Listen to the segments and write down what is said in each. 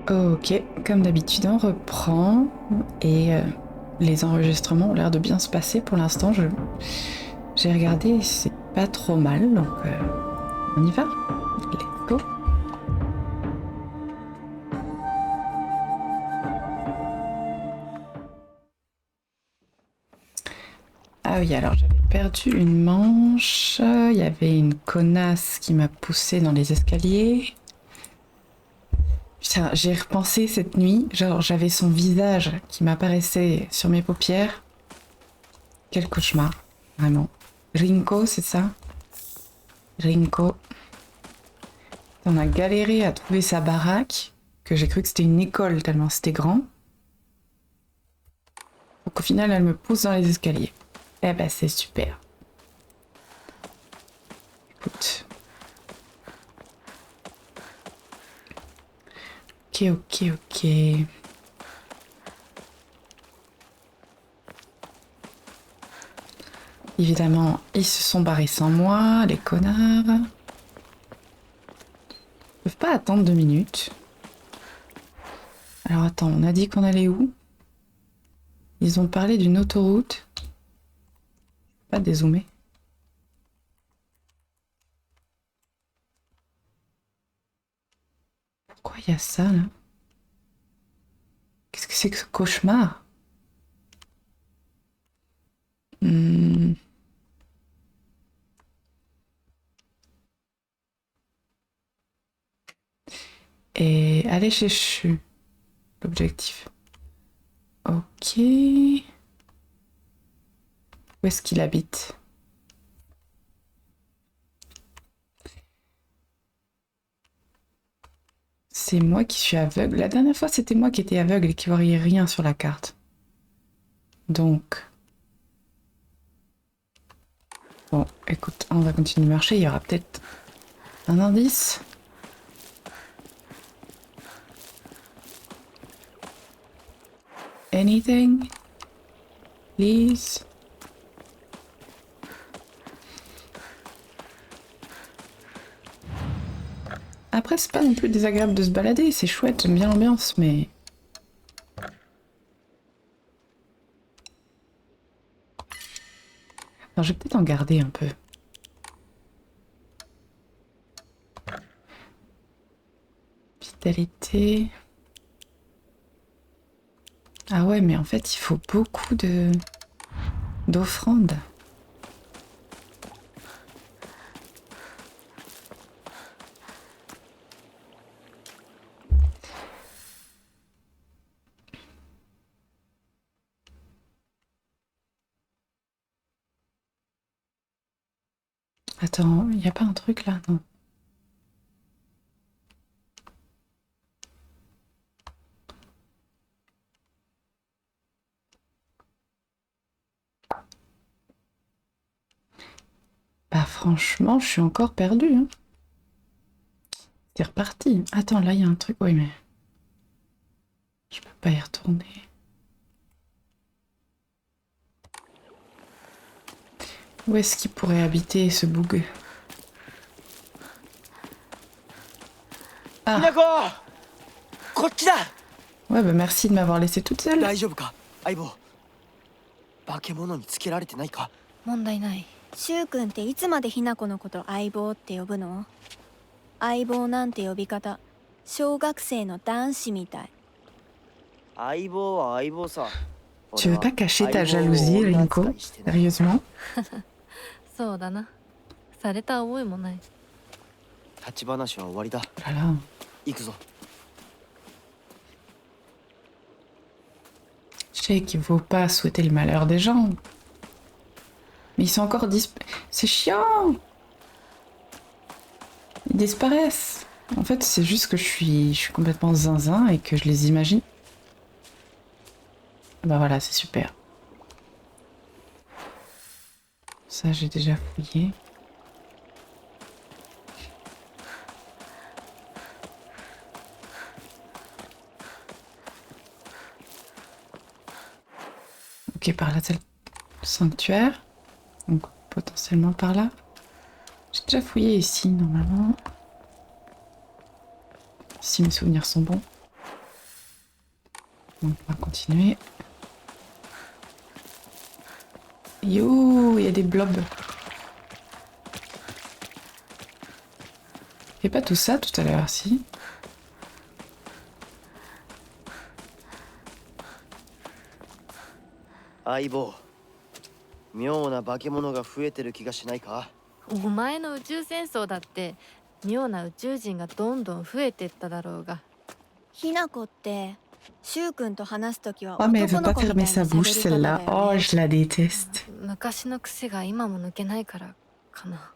Ok, comme d'habitude, on reprend et les enregistrements ont l'air de bien se passer pour l'instant. J'ai regardé, c'est pas trop mal, donc on y va. Let's go. Ah oui, alors j'avais perdu une manche. Il y avait une connasse qui m'a poussé dans les escaliers. Putain, j'ai repensé cette nuit, genre j'avais son visage qui m'apparaissait sur mes paupières. Quel cauchemar, vraiment. Rinko, c'est ça? Rinko. On a galéré à trouver sa baraque, que j'ai cru que c'était une école tellement c'était grand. Donc au final, elle me pousse dans les escaliers. Eh ben c'est super. Écoute. Ok. Évidemment, ils se sont barrés sans moi, les connards. Ils peuvent pas attendre 2 minutes. Alors attends, on a dit qu'on allait où? Ils ont parlé d'une autoroute. Pas dézoomer. Pourquoi il y a ça là? Qu'est-ce que c'est que ce cauchemar? Et aller chez Chu. L'objectif. Ok. Où est-ce qu'il habite? C'est moi qui suis aveugle. La dernière fois, c'était moi qui étais aveugle et qui voyais rien sur la carte. Donc... Bon, écoute, on va continuer de marcher. Il y aura peut-être un indice. Anything? Please? Après, c'est pas non plus désagréable de se balader. C'est chouette, j'aime bien l'ambiance, mais... Non, je vais peut-être en garder un peu. Vitalité... Ah ouais, mais en fait, il faut beaucoup d'offrandes. Attends, il n'y a pas un truc là? Non. Bah franchement, je suis encore perdue. Hein. C'est reparti. Attends, là, il y a un truc. Oui, mais... Je peux pas y retourner. Où est-ce qu'il pourrait habiter, ce boug? Ah. Ouais, bah merci de m'avoir laissé toute seule. 問題ない。柊君っていつまでひな子のこと相棒って呼ぶの？相棒なんて呼び方、小学生の男子みたい。相棒は相棒さ。Tu veux pas cacher ta jalousie, Rinko? Sérieusement? そうだな。された覚えもない。立ち話は終わりだ。Voilà. 行くぞ。Je sais qu'il faut pas souhaiter le malheur des gens. Mais ils sont encore C'est chiant! Ils disparaissent. En fait, c'est juste que je suis complètement zinzin et que je les imagine. Bah voilà, c'est super. Ça, j'ai déjà fouillé. Ok, par là, c'est le sanctuaire. Donc, potentiellement par là. J'ai déjà fouillé ici, normalement. Si mes souvenirs sont bons. Donc on va continuer. Yo, il y a des blobs. Et pas tout ça tout à l'heure, si.相棒、妙な化け物が増えてる気がしないか？お前の宇宙戦争だって妙な宇宙人がどんどん増えてっただろうが。ひなこって柊君と話すときは Oh, mais elle veut 男の pas 子みたい fermer な sa 喋 bouche, り方だ celle-là. よ Oh, ね。 je la déteste. 昔の癖が今も抜けないからかな。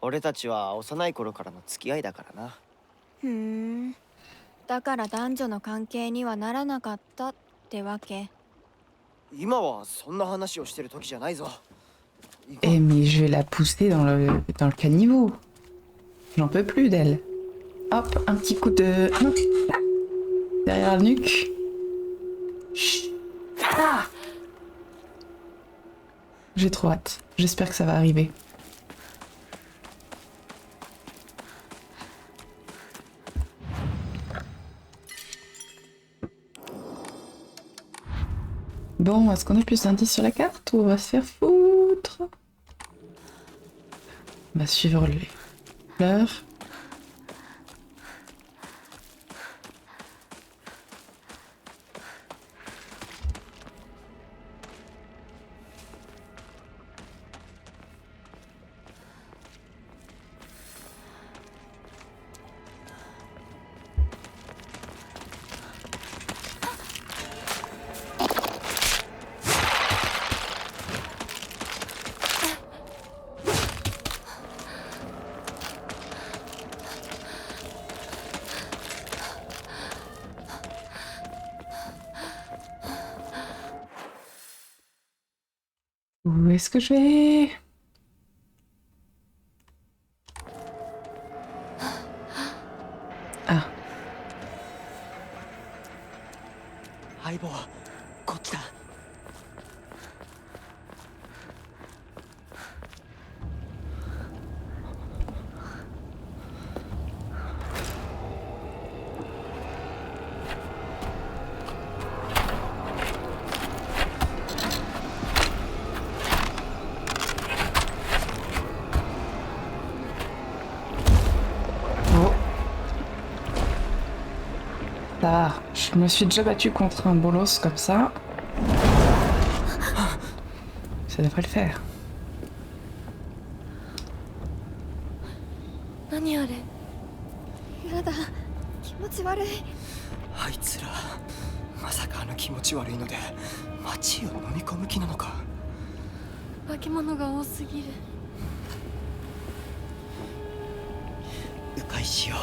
俺たちは幼い頃からの付き合いだからな。ふーん。だから男女の関係にはならなかったってわけ。今はそんな話をしてる時じゃないぞ。行こう。 Eh, mais je vais la pousser dans le caniveau. J'en peux plus d'elle. Hop, un petit coup de... derrière la nuque. Chut. Ah, j'ai trop hâte. J'espère que ça va arriver. Bon, est-ce qu'on a plus d'indices sur la carte ou on va se faire foutre? On va suivre les fleurs. Où est-ce que je vais? Ah, 相棒、こっちだ。oh. Ça va, je me suis déjà battue contre un bolos comme ça. Ça devrait le faire. 何あれ。やだ、気持ち悪い。あいつら、まさかあの気持ち悪いので街を飲み込む気なのか。化け物が多すぎる。迂回しよ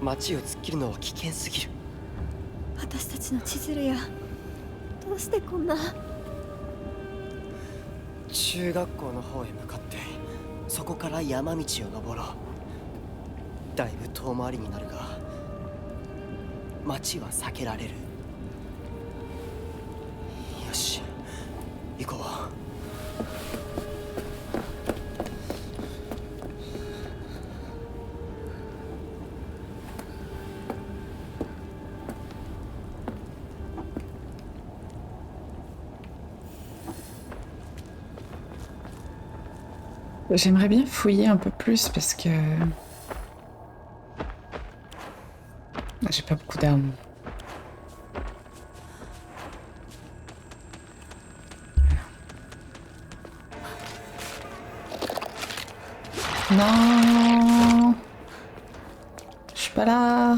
う。街を突っ切るのは危険すぎる。私たちの千鶴や、どうしてこんな。中学校の方へ向かってそこから山道を登ろう。だいぶ遠回りになるが街は避けられる。よし、行こう。J'aimerais bien fouiller un peu plus parce que... j'ai pas beaucoup d'armes. Non, je suis pas là.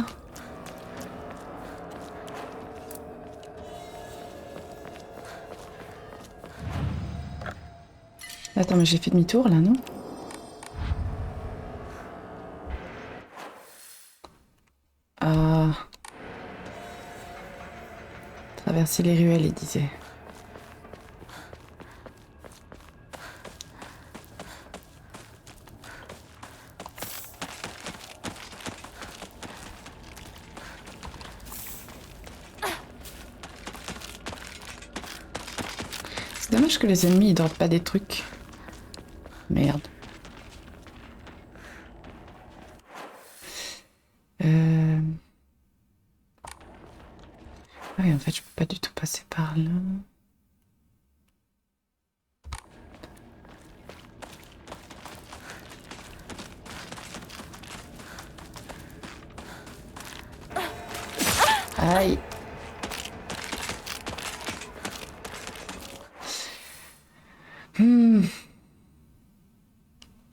Attends, mais j'ai fait demi-tour là, non? Ah. Traverser les ruelles, il disait. C'est dommage que les ennemis ils dropent pas des trucs. Merde. Ah oui, en fait, je peux pas du tout passer par là. Aïe.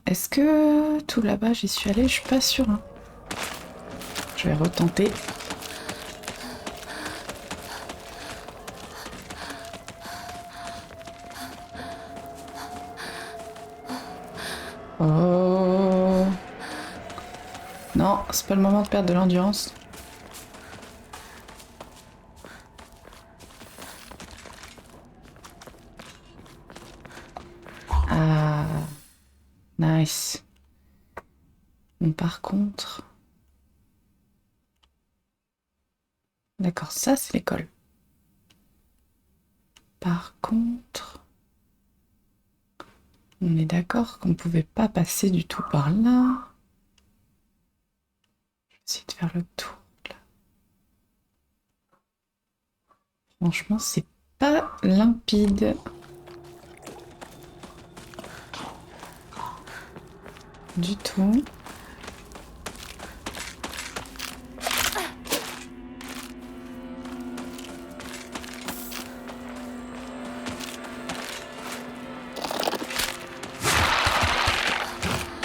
Est-ce que tout là-bas, j'y suis allée? Je suis pas sûre. Hein. Je vais retenter. Oh. Non, c'est pas le moment de perdre de l'endurance. Ah. Nice. Mais par contre... D'accord, ça c'est l'école. Par contre... On est d'accord qu'on ne pouvait pas passer du tout par là. Je vais essayer de faire le tour là. Franchement, c'est pas limpide. Du tout.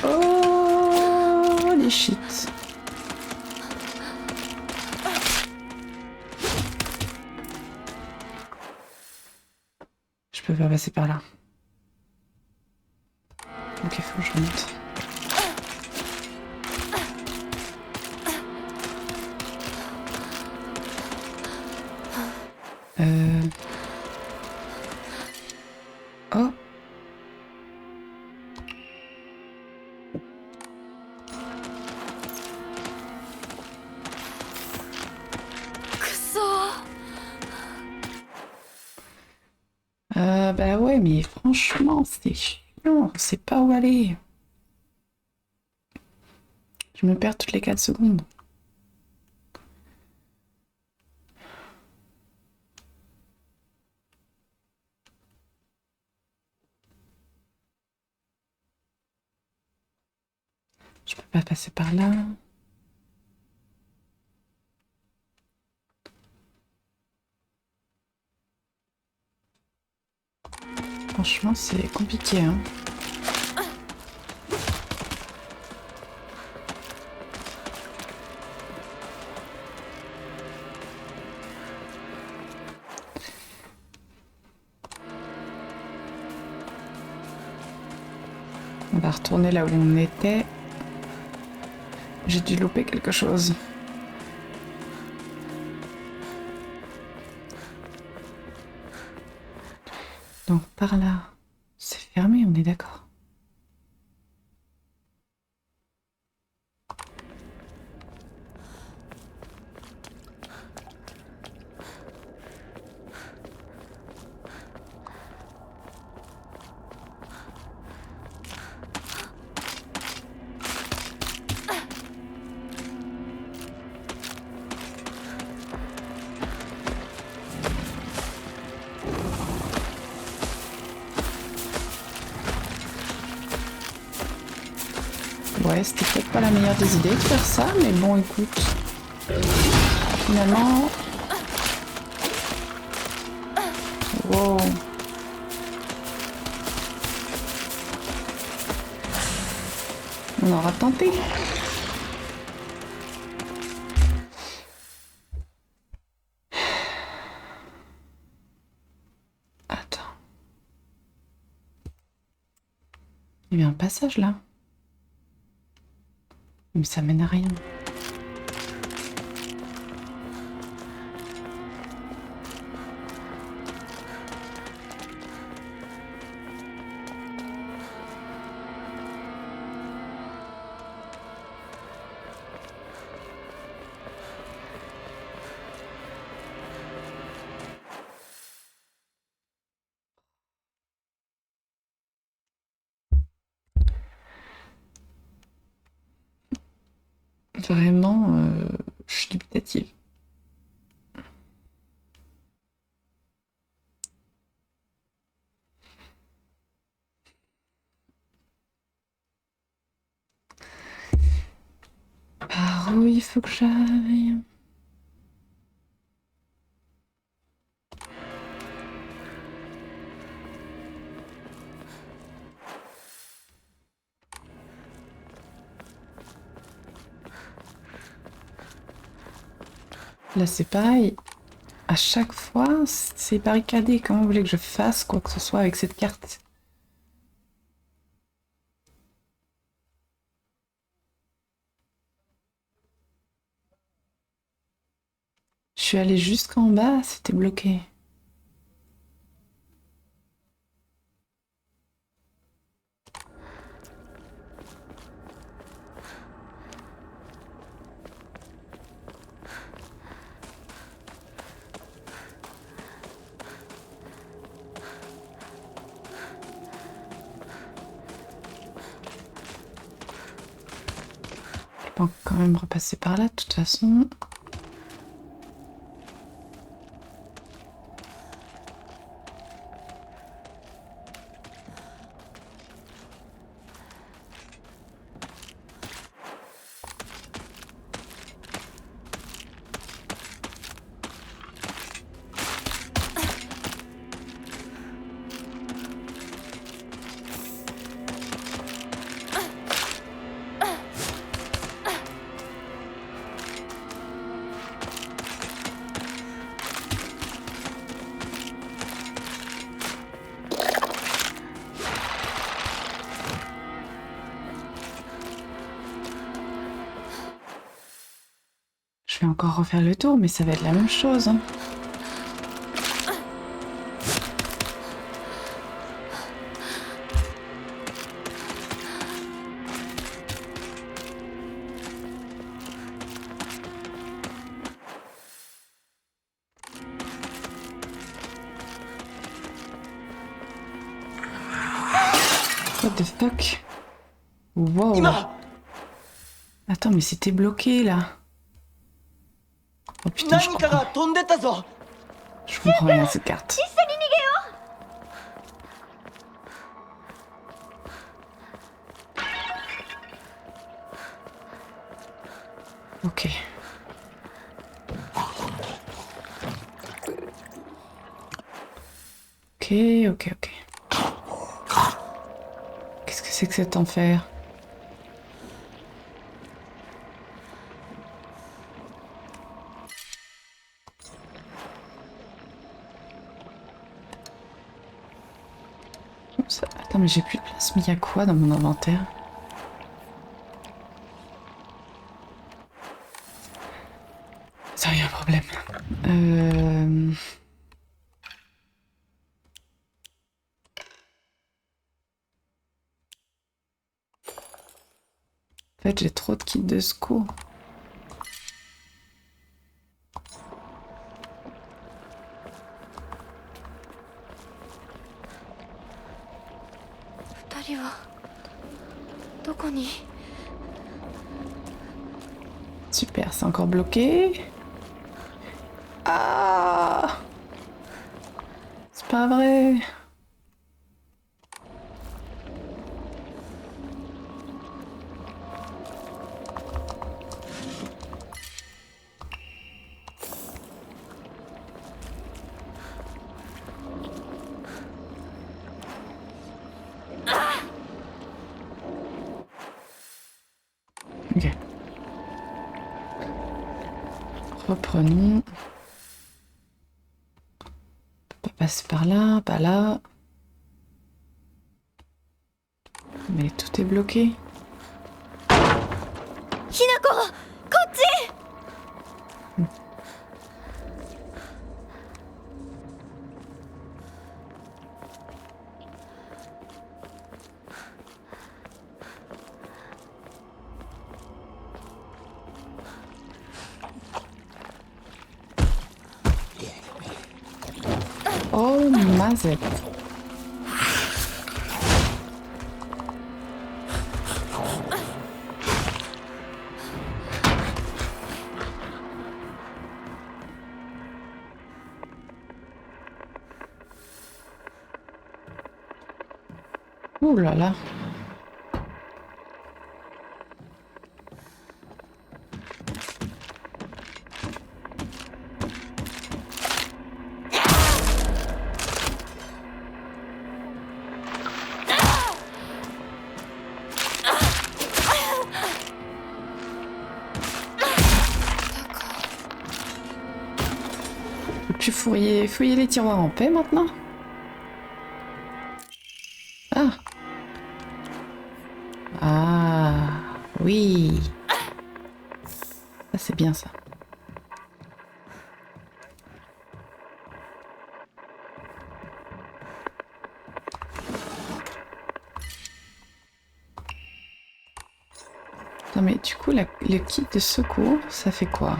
Oh, les shit. Je peux pas passer par là. Ok, faut que je remonte. Oh. Bah ouais, mais franchement, c'est chiant. On sait pas où aller. Je me perds toutes les 4 secondes. Je peux pas passer par là. Franchement, c'est compliqué, hein. On va retourner là où on était. J'ai dû louper quelque chose. Donc par là, c'est fermé, on est d'accord. Ouais, c'était peut-être pas la meilleure des idées de faire ça, mais bon, écoute. Finalement... Wow. On aura tenté. Attends. Il y a un passage là. Mais ça mène à rien. Vraiment, je suis dubitative. faut que j'aille? Là, c'est pareil. À chaque fois, c'est barricadé. Comment vous voulez que je fasse quoi que ce soit avec cette carte? Je suis allée jusqu'en bas, c'était bloqué. Je peux quand même repasser par là de toute façon. Je vais encore refaire le tour, mais ça va être la même chose. Hein. What the fuck? Wow. Attends, mais c'était bloqué là. Oh putain, je comprends. Je comprends rien à cette carte. Ok. Ok. Qu'est-ce que c'est que cet enfer? Oups, attends, mais j'ai plus de place. Mais il y a quoi dans mon inventaire? Ça, il y a un problème. En fait, j'ai trop de kits de secours. Super, c'est encore bloqué. Ah! C'est pas vrai. Ok. Reprenons. On peut pas passer par là, pas là. Mais tout est bloqué. Hinako! Kotchi! Oh, mazette. Ouh là là. pu fouiller les tiroirs en paix maintenant? Ah. Ah, oui. Ça, c'est bien ça. Non mais du coup, le kit de secours, ça fait quoi?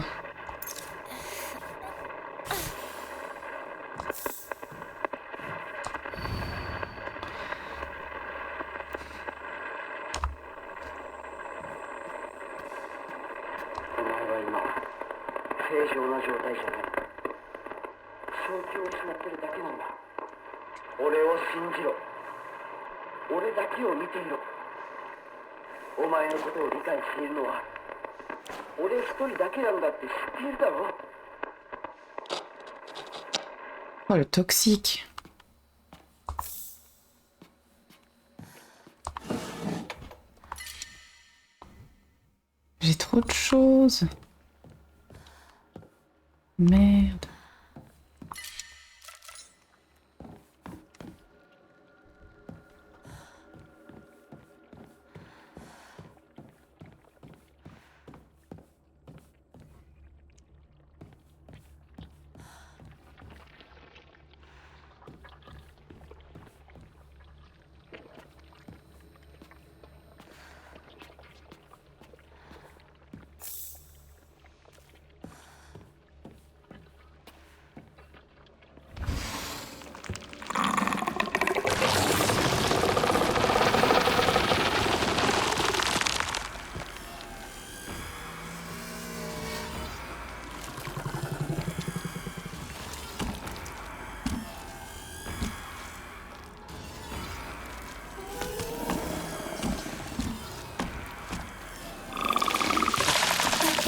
Oh, le toxique. J'ai trop de choses. Merde.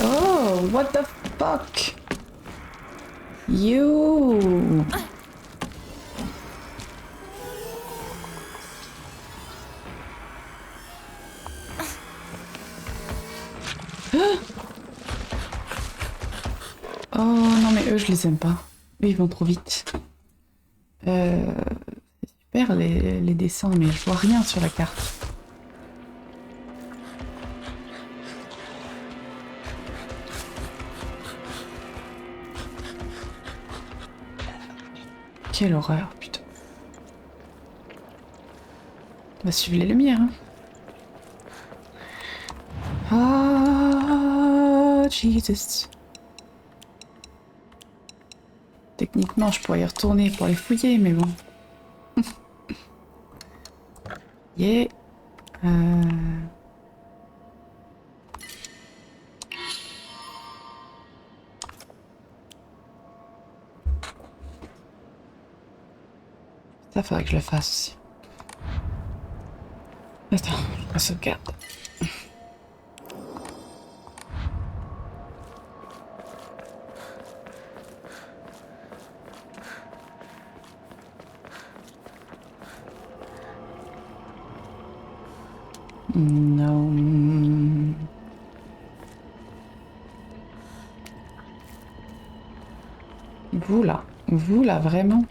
Oh, what the fuck? You. Oh non mais eux je les aime pas. Eux ils vont trop vite. C'est super les dessins mais je vois rien sur la carte. Quelle horreur, putain. On va suivre les lumières. Hein. Ah, Jesus. Techniquement, je pourrais y retourner pour les fouiller, mais bon. Yeah. Ça, faudrait que je le fasse aussi. Attends, je sauvegarde. Non. Vous là, vraiment.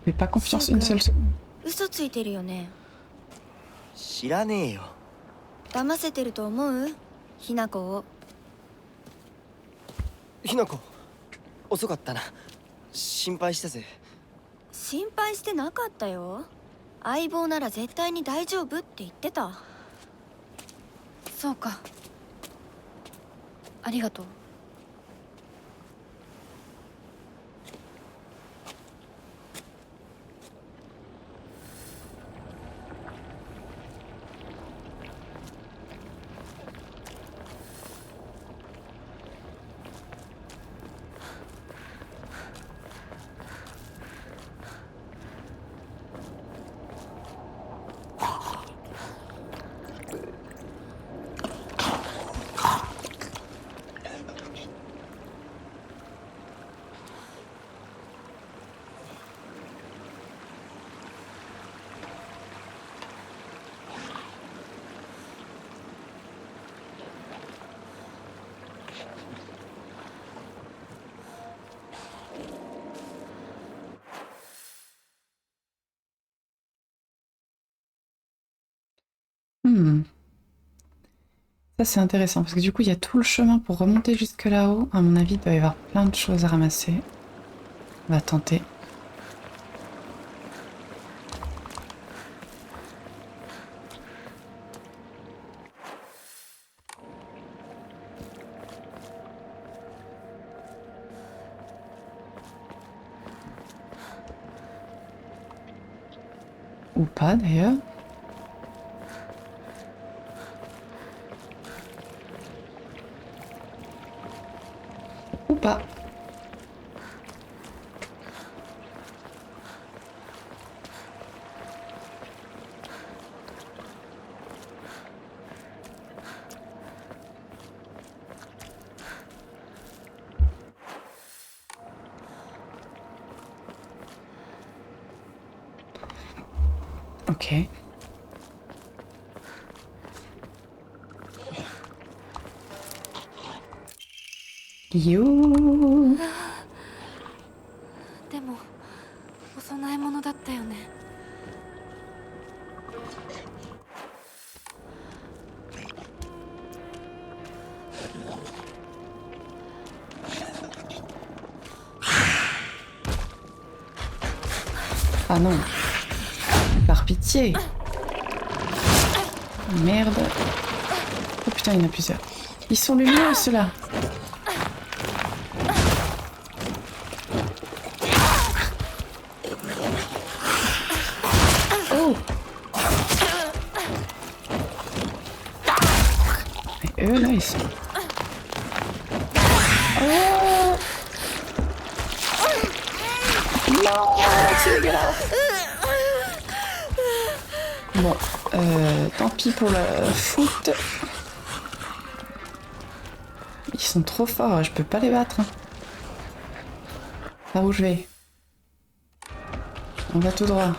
J'ai pas confiance une seule seconde. 嘘ついてるよね。知らねえよ。騙せてると思う？ひなこを。ひなこ、遅かったな。心配したぜ。心配してなかったよ。相棒なら絶対に大丈夫って言ってた。そうか。ありがとう。Hmm. Ça c'est intéressant parce que du coup il y a tout le chemin pour remonter jusque là-haut. À mon avis il doit y avoir plein de choses à ramasser. On va tenter. Ou pas d'ailleurs. Ou pas. Ok. Yo. でもお供え物だったよね。Ah non. Par pitié. Merde. Oh putain, il y en a plusieurs. Ils sont lumineux ceux-là. Oh. Et eux là, ils sont... Oh. Non, c'est dégueulasse. Bon, tant pis pour le foot. Ils sont trop forts, je peux pas les battre. Par où je vais? On va tout droit.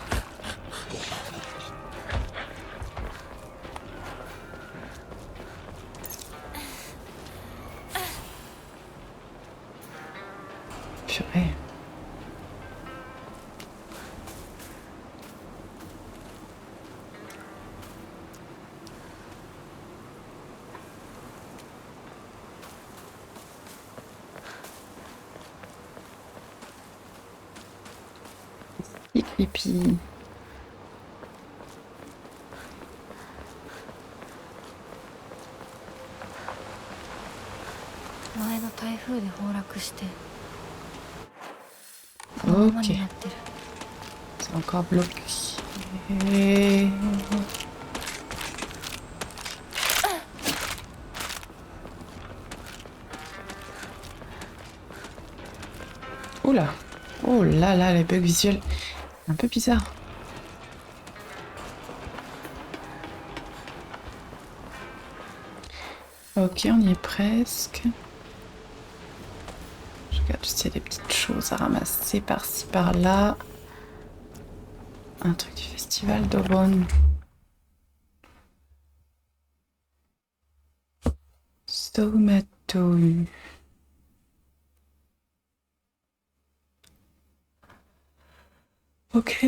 Purée. Et puis... 前の台風で崩落してこのままになってる。 C'est encore bloqué. Oula. Oh là là, les bugs visuels. Un peu bizarre. Ok, on y est presque. Je regarde s'il y a des petites choses à ramasser par-ci par-là. Un truc du festival d'Oron. Stomato. Ok.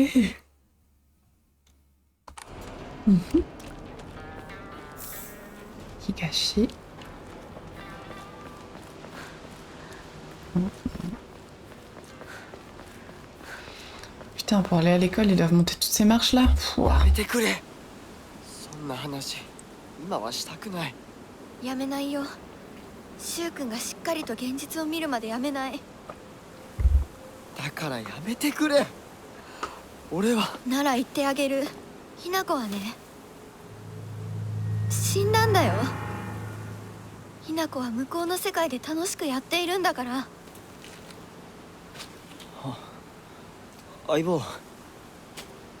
Higashi. Putain, pour aller à l'école, ils doivent monter toutes ces marches là. やめてくれ。そんな話今はしたくない。やめないよ。シュウ君がしっかりと現実を見るまでやめない。だからやめてくれ。俺はなら言ってあげる。ひな子はね、死んだんだよ。ひな子は向こうの世界で楽しくやっているんだから。相棒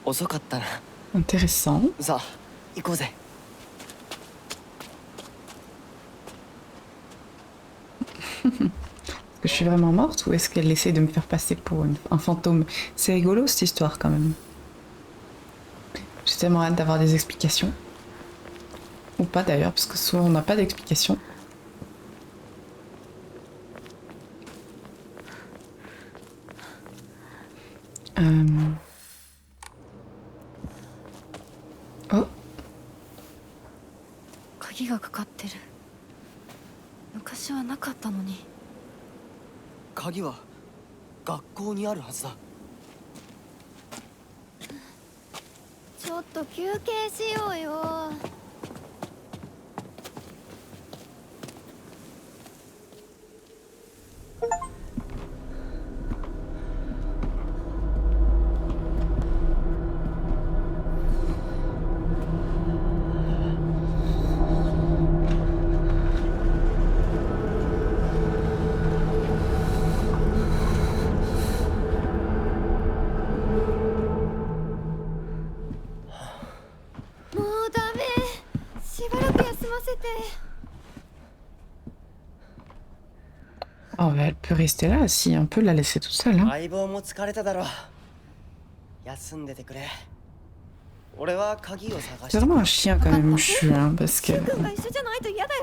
遅かったな。 Intéressant. さあ行こうぜ。 Est-ce que je suis vraiment morte ou est-ce qu'elle essaie de me faire passer pour un fantôme? C'est rigolo cette histoire quand même. J'ai tellement hâte d'avoir des explications. Ou pas d'ailleurs, parce que souvent on n'a pas d'explications. Oh. 鍵は学校にあるはずだ。ちょっと休憩しようよ。もうダメ。しばらく休ませて。 Oh, bah, elle peut rester là si on peut la laisser toute seule. Hein. 相棒も疲れただろう。休んでてくれ。俺は鍵を探し C'est て vraiment un chien quand même, Mushu, hein, parce que シュウ君が一緒じゃないと嫌だよ。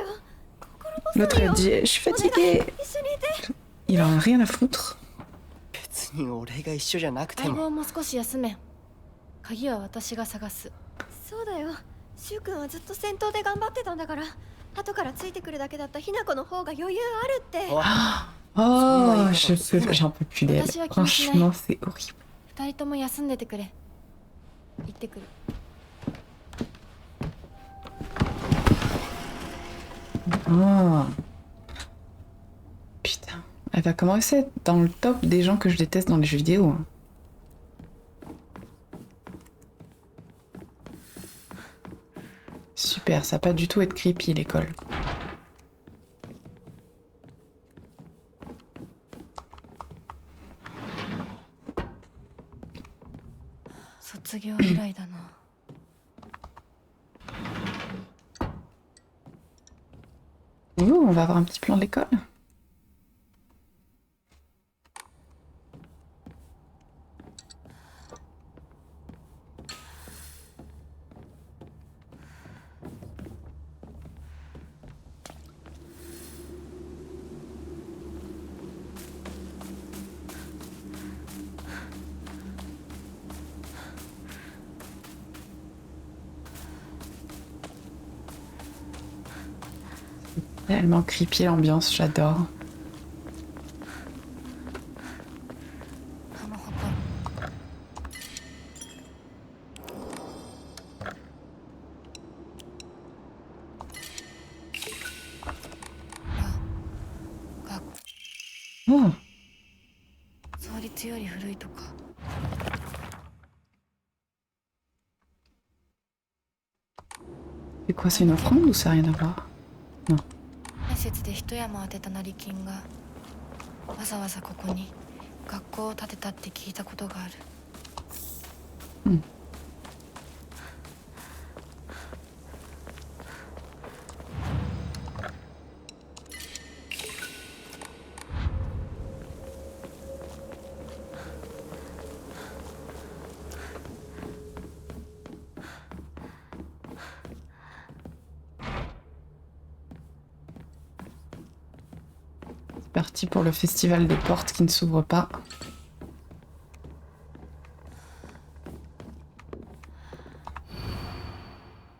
心細 l'autre い elle よ。 dit je suis お願い、 fatiguée. 一緒にいて。 Il en a rien à foutre. 別に俺が一緒じゃなくて相も。棒も少し休め。鍵は私が探す。そうだよ。シュウ君はずっと戦闘で頑張ってたんだから。後からついてくるだけだったヒナコの方が余裕あるって。おい Oh, j'en peux plus d'elle. Attention à qui Franchement, c'est horrible. 二人とも休んでてくれ。行ってくる。Oh. Putain. Elle va commencer à être dans le top des gens que je déteste dans les jeux vidéo. Hein. Super, ça va pas du tout être creepy l'école. 卒業以来だな。On va avoir un petit plan de l'école. Tellement creepy l'ambiance, j'adore. あの誇る。学 Oh, 創立より古いとか。 c'est quoi, c'est une offrande ou ça n'a rien à voir? 面接で一山当てた成金がわざわざここに学校を建てたって聞いたことがある。うん。Parti pour le festival des portes qui ne s'ouvre pas.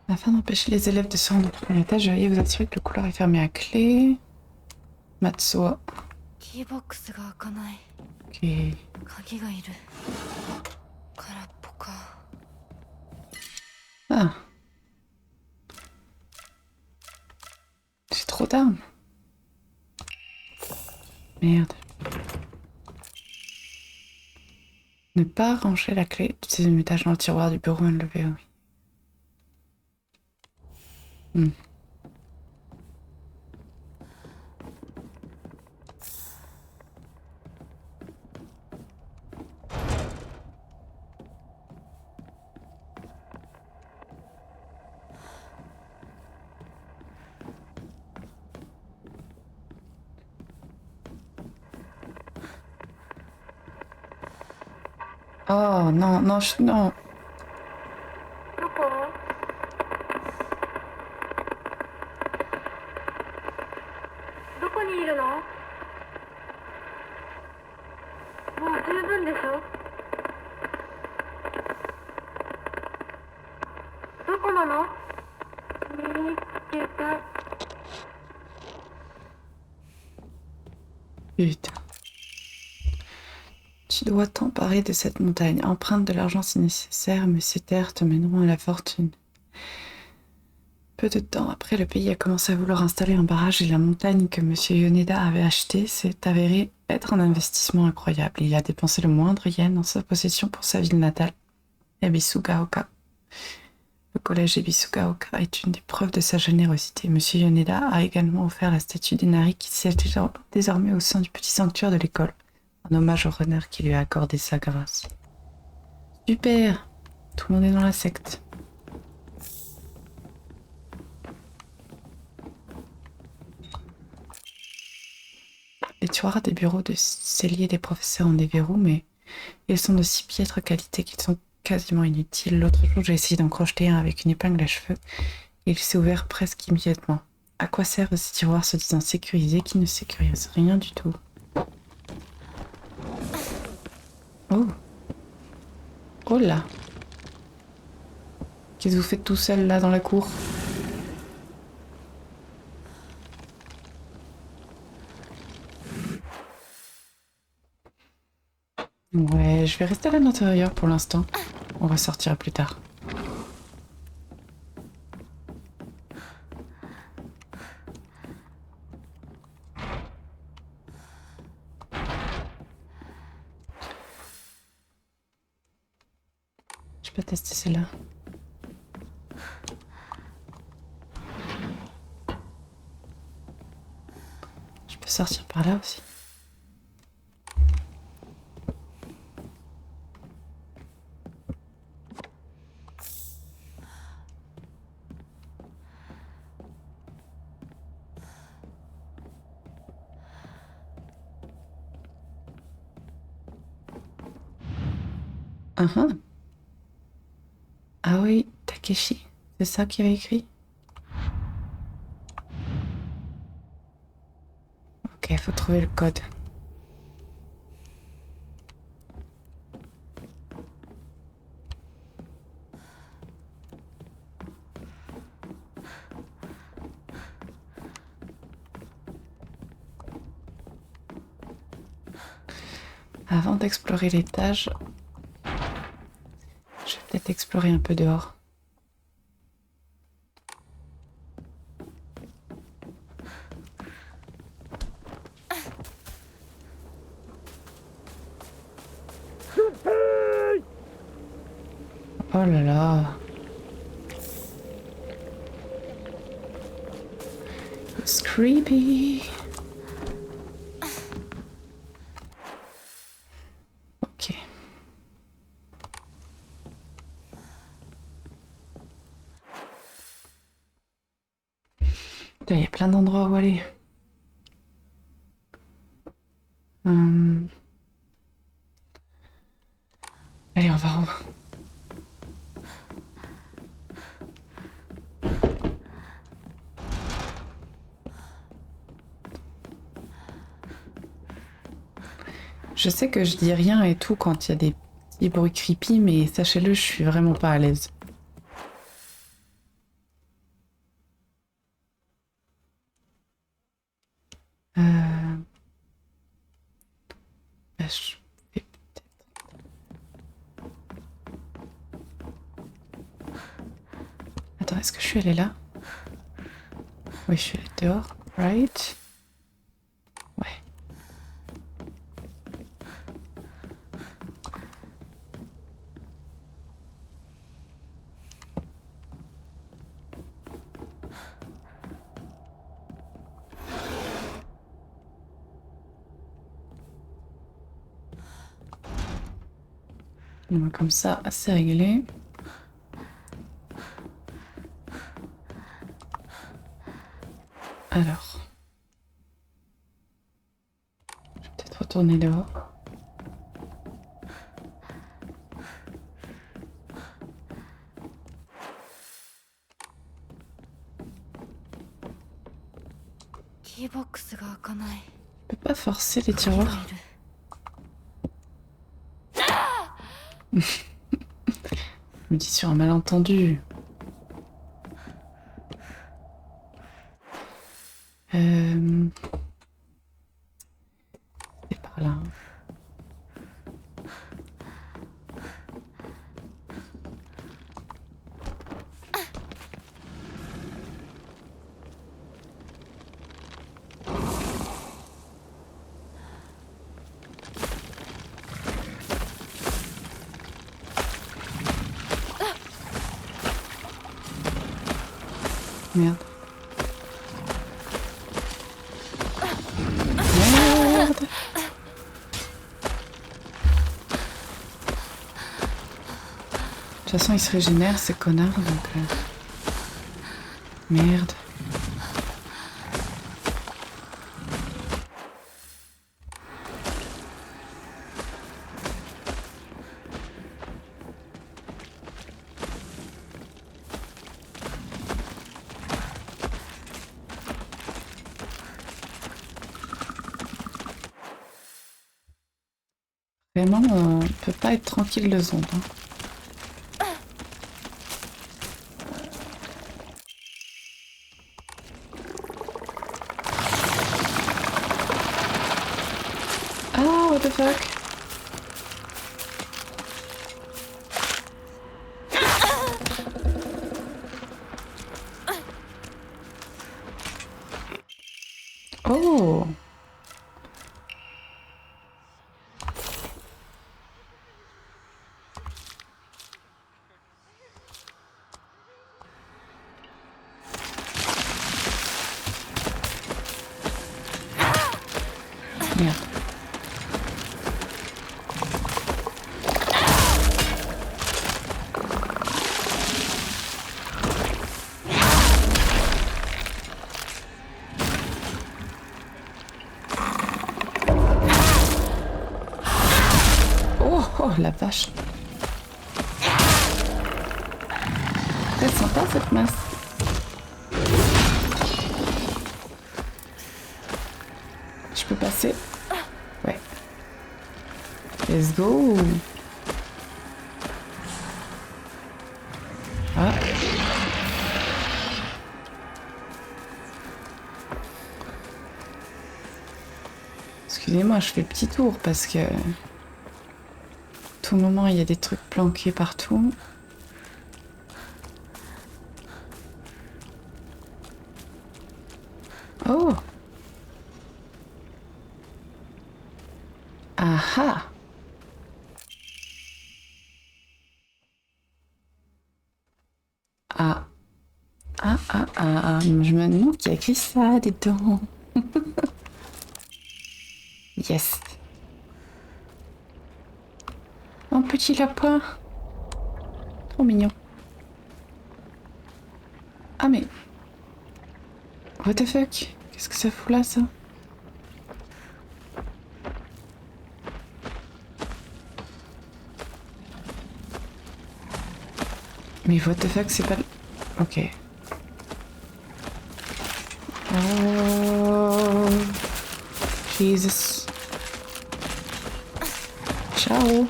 Afin d'empêcher les élèves de se rendre au premier étage, veuillez vous assurer que le couloir est fermé à clé. Matsuo. キーボックスが開かない。 Ok. 鍵がいる。空っぽか。 Ah. J'ai trop d'armes. Merde. Ne pas ranger la clé du deuxième étage dans le tiroir du bureau enlevé, oui. Oh non, non, non. どこ？どこにいるの？もう十分でしょ？どこなの？見つけた。 Putain. Tu dois t'emparer de cette montagne. Emprunte de l'argent si nécessaire, mais ces terres te mèneront à la fortune. Peu de temps après, le pays a commencé à vouloir installer un barrage et la montagne que M. Yoneda avait achetée s'est avérée être un investissement incroyable. Il a dépensé le moindre yen en sa possession pour sa ville natale, Ebisugaoka. Le collège Ebisugaoka est une des preuves de sa générosité. M. Yoneda a également offert la statue d'Inari qui siège désormais au sein du petit sanctuaire de l'école, en hommage au renard qui lui a accordé sa grâce. Super! Tout le monde est dans la secte. Les tiroirs des bureaux de cellier des professeurs ont des verrous, mais ils sont de si piètre qualité qu'ils sont quasiment inutiles. L'autre jour, j'ai essayé d'en crocheter un avec une épingle à cheveux et il s'est ouvert presque immédiatement. À quoi servent ces tiroirs se disant sécurisés qui ne sécurisent rien du tout? Oh! Oh là! Qu'est-ce que vous faites tout seul là dans la cour? Ouais, je vais rester à l'intérieur pour l'instant. On ressortira plus tard. Je peux tester celle-là. Je peux sortir par là aussi. Ah oui, Takeshi, c'est ça qu'il avait écrit? Ok, faut trouver le code. Avant d'explorer l'étage, je vais peut-être explorer un peu dehors. Oh là là. It's creepy. Ok. Il y a plein d'endroits où aller. Allez, on va en haut. Je sais que je dis rien et tout quand il y a des petits bruits creepy, mais sachez-le, je suis vraiment pas à l'aise. Je vais peut-être... Attends, est-ce que je suis allée là? Oui, je suis allée dehors. Right? Ouais. Bon, comme ça, c'est réglé. Alors. Je vais peut-être retourner dehors. Keyboxが開かない。Je peux pas forcer les tiroirs. Je me dis sur un malentendu. C'est par là. Merde. Merde. De toute façon, ils se régénèrent, ces connards, donc... Merde. Vraiment, on peut pas être tranquille 2 secondes. Hein. Ah, what the fuck? Oh! Merde. Oh, oh la vache. C'est sympa cette masse. Je peux passer? Ouais. Let's go. Ah. Excusez-moi, je fais le petit tour parce que... tout moment, il y a des trucs planqués partout. Oh! Ah! Ah. Je me demande qui a écrit ça dedans. Yes. Un petit lapin. Trop mignon. Ah mais... What the fuck? Qu'est-ce que ça fout là, ça? Mais what the fuck, c'est pas... Ok. Oh... Jesus. Ciao. Vous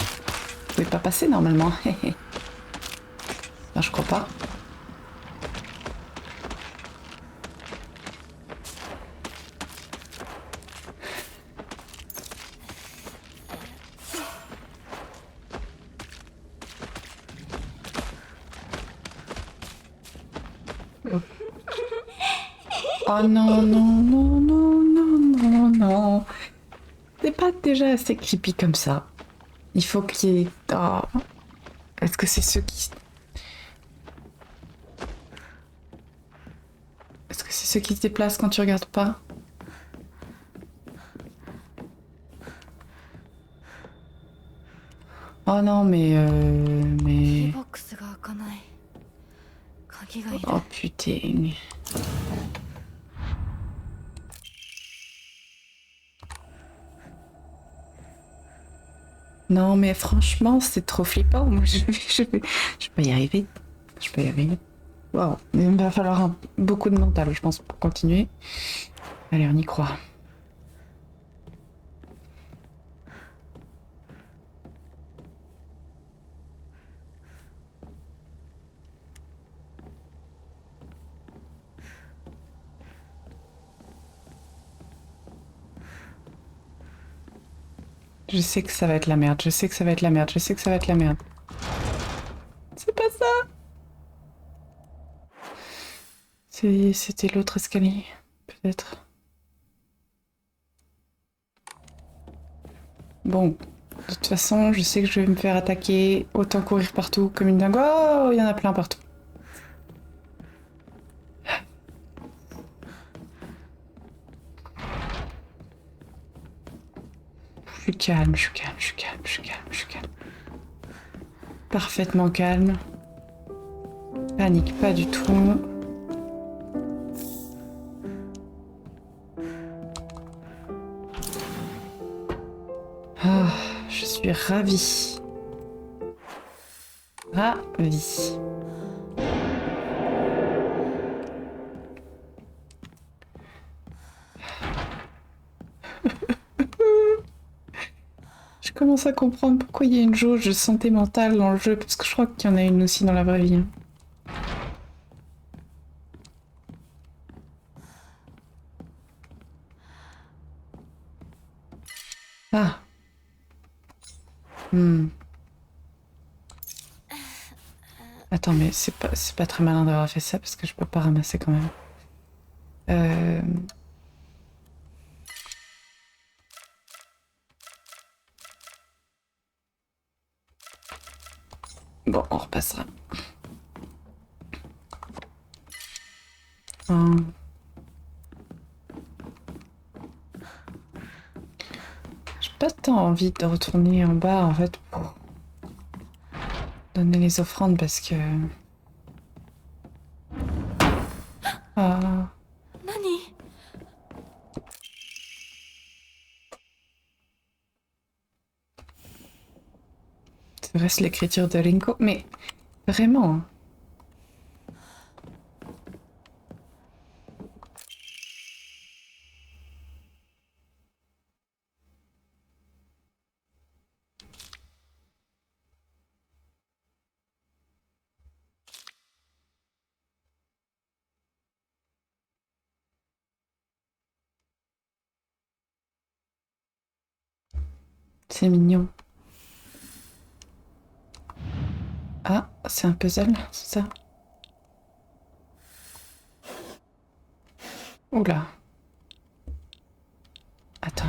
pouvez pas passer normalement. Non, je crois pas. Oh non, non, non, non, non, non, non. C'est pas déjà assez creepy comme ça. Il faut qu'il y ait... Oh. Est-ce que c'est ceux qui... Est-ce que c'est ceux qui se déplacent quand tu regardes pas? Oh non, mais... Oh putain. Non, mais franchement, c'est trop flippant. Moi, je vais y arriver. Je peux y arriver. Wow. Il va falloir beaucoup de mental, je pense, pour continuer. Allez, on y croit. Je sais que ça va être la merde, je sais que ça va être la merde, je sais que ça va être la merde. C'est pas ça! C'était l'autre escalier, peut-être. Bon, de toute façon, je sais que je vais me faire attaquer. Autant courir partout comme une dingue. Oh, il y en a plein partout. calme, je suis calme, je suis calme, je suis calme, je suis calme. Parfaitement calme. Panique pas du tout. Ah, je suis ravie. Ravie. Je commence à comprendre pourquoi il y a une jauge de santé mentale dans le jeu, parce que je crois qu'il y en a une aussi dans la vraie vie. Ah. Attends, mais c'est pas très malin d'avoir fait ça, parce que je peux pas ramasser quand même. Bon, on repassera. J'ai pas tant envie de retourner en bas, en fait, pour donner les offrandes, parce que... Ah... 何？ C'est vrai, c'est l'écriture de Rinko, mais vraiment. Hein. C'est mignon. Ah, c'est un puzzle, c'est ça? Oula. Attends.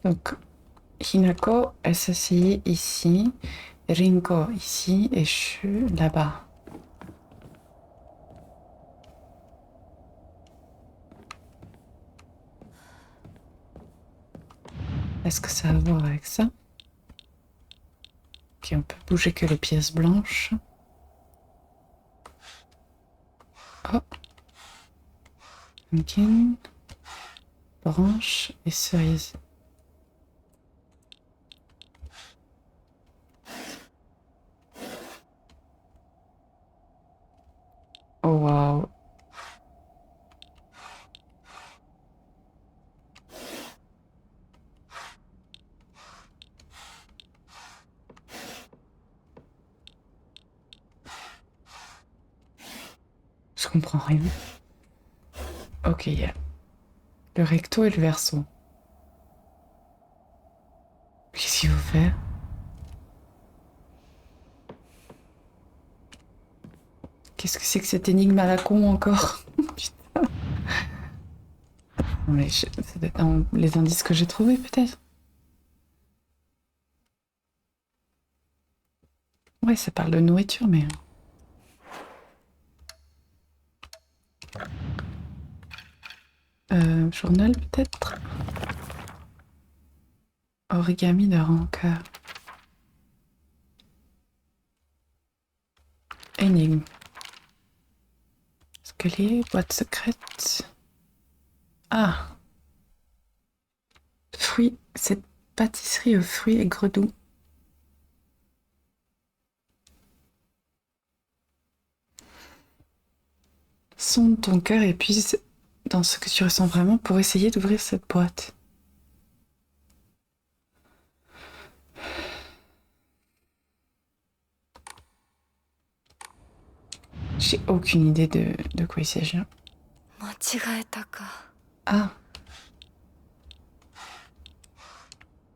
Donc, Hinako, elle s'assied ici, Rinko ici, et je suis là-bas. Est-ce que ça a à voir avec ça? Ok, on peut bouger que les pièces blanches. Oh. Pumpkin. Branche et cerise. Oh waouh. Je comprends rien. Ok, il y a le recto et le verso. Qu'est-ce qu'il faut faire? Qu'est-ce que c'est que cette énigme à la con encore? Putain. Non, mais ça doit être dans les indices que j'ai trouvés peut-être. Ouais, ça parle de nourriture, mais... journal peut-être? Origami de rancœur. Énigme. Escalier, boîte secrète. Ah! Fruits, cette pâtisserie aux fruits et gredous. Sonde ton cœur et puise dans ce que tu ressens vraiment pour essayer d'ouvrir cette boîte. J'ai aucune idée de quoi il s'agit. 間違えたか。 Ah!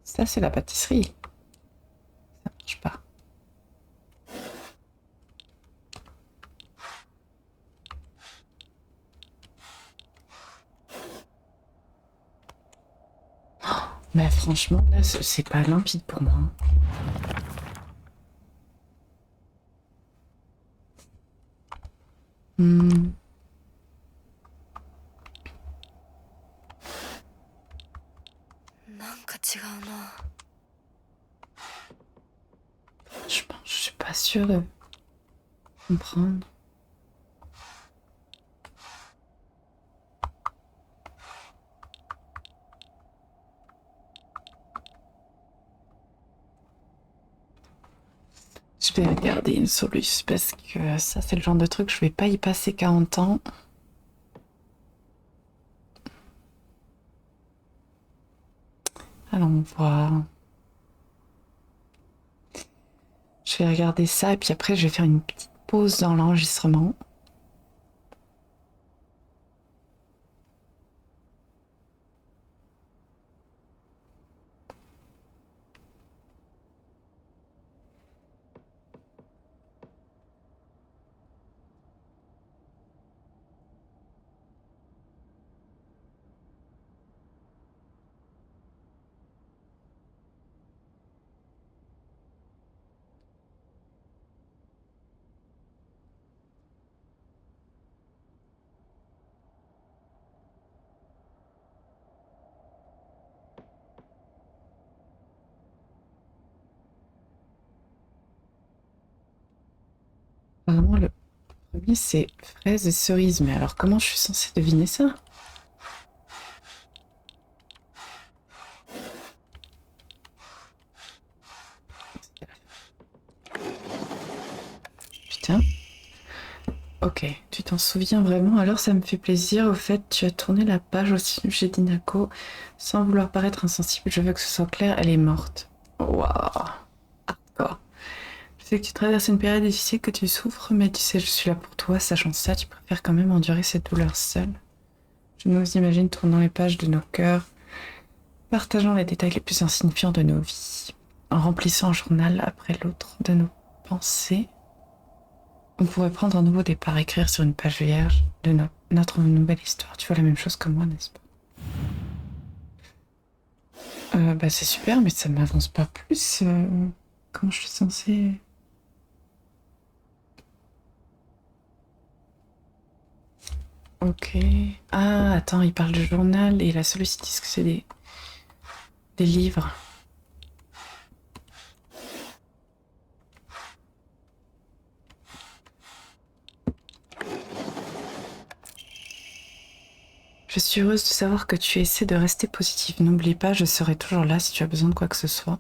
Ça, c'est la pâtisserie. Ça marche pas. Bah franchement, là, c'est pas limpide pour moi. Hmm. Je suis pas sûre de comprendre. Je vais regarder une solution parce que ça, c'est le genre de truc, je vais pas y passer 40 ans. Allons voir. Je vais regarder ça et puis après, je vais faire une petite pause dans l'enregistrement. Apparemment, le premier, c'est fraises et cerises. Mais alors, comment je suis censée deviner ça? Putain. Ok, tu t'en souviens vraiment? Alors ça me fait plaisir. Au fait, tu as tourné la page au sujet d'Inako. Sans vouloir paraître insensible, je veux que ce soit clair, elle est morte. Waouh. Hardcore. Je sais que tu traverses une période difficile, que tu souffres, mais tu sais, je suis là pour toi. Sachant ça, tu préfères quand même endurer cette douleur seule. Je nous imagine tournant les pages de nos cœurs, partageant les détails les plus insignifiants de nos vies, en remplissant un journal après l'autre de nos pensées. On pourrait prendre un nouveau départ, écrire sur une page vierge de notre nouvelle histoire. Tu vois la même chose que moi, n'est-ce pas? Bah c'est super, mais ça m'avance pas plus. Comment je suis censée... Ok. Ah, attends, il parle du journal et la celui-ci dit que c'est des livres. Je suis heureuse de savoir que tu essaies de rester positive. N'oublie pas, je serai toujours là si tu as besoin de quoi que ce soit.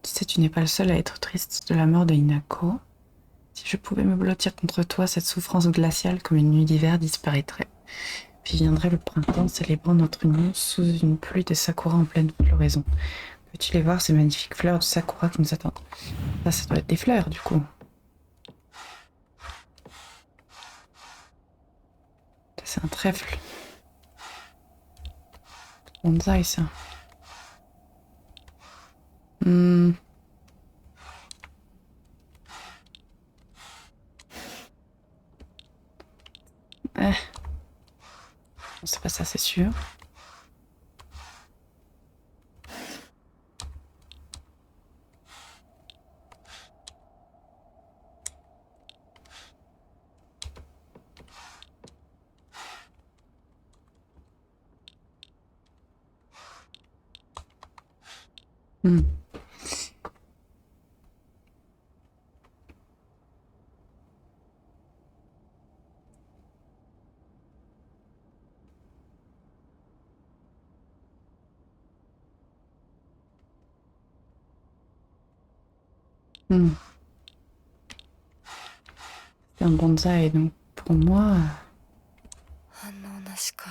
Tu sais, tu n'es pas le seul à être triste de la mort de Hinako. Si je pouvais me blottir contre toi, cette souffrance glaciale comme une nuit d'hiver disparaîtrait. Puis viendrait le printemps, célébrant notre union sous une pluie de sakura en pleine floraison. Peux-tu les voir, ces magnifiques fleurs de sakura qui nous attendent? Ça doit être des fleurs, du coup. Ça, c'est un trèfle. Bonsaï, ça. Hmm. Eh. C'est pas ça, c'est sûr. Hmm. Hmm. C'est un bonsaï, donc pour moi... 反応なしか。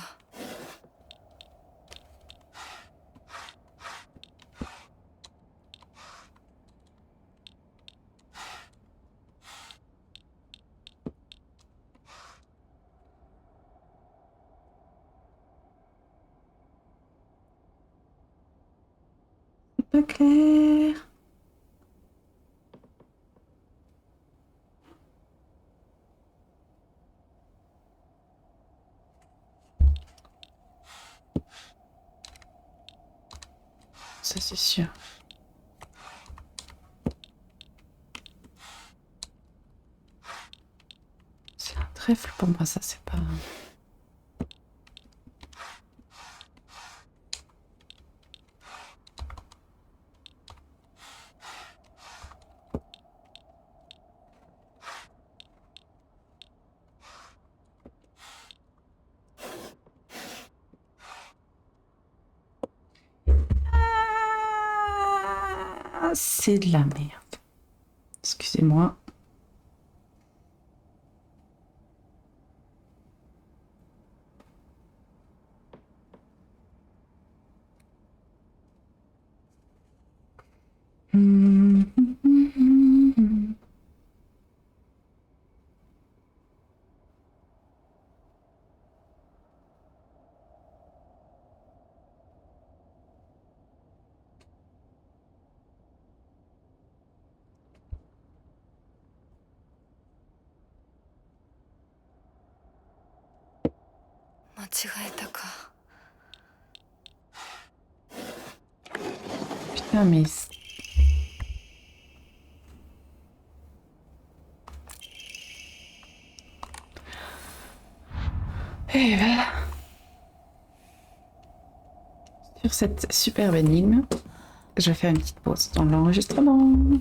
C'est pas clair. ça c'est sûr. C'est un trèfle pour moi, ça c'est pas... Ah, c'est de la merde. Excusez-moi.間違えたか。 Putain, mais... Et voilà. Sur cette superbe énigme, je vais faire une petite pause dans l'enregistrement.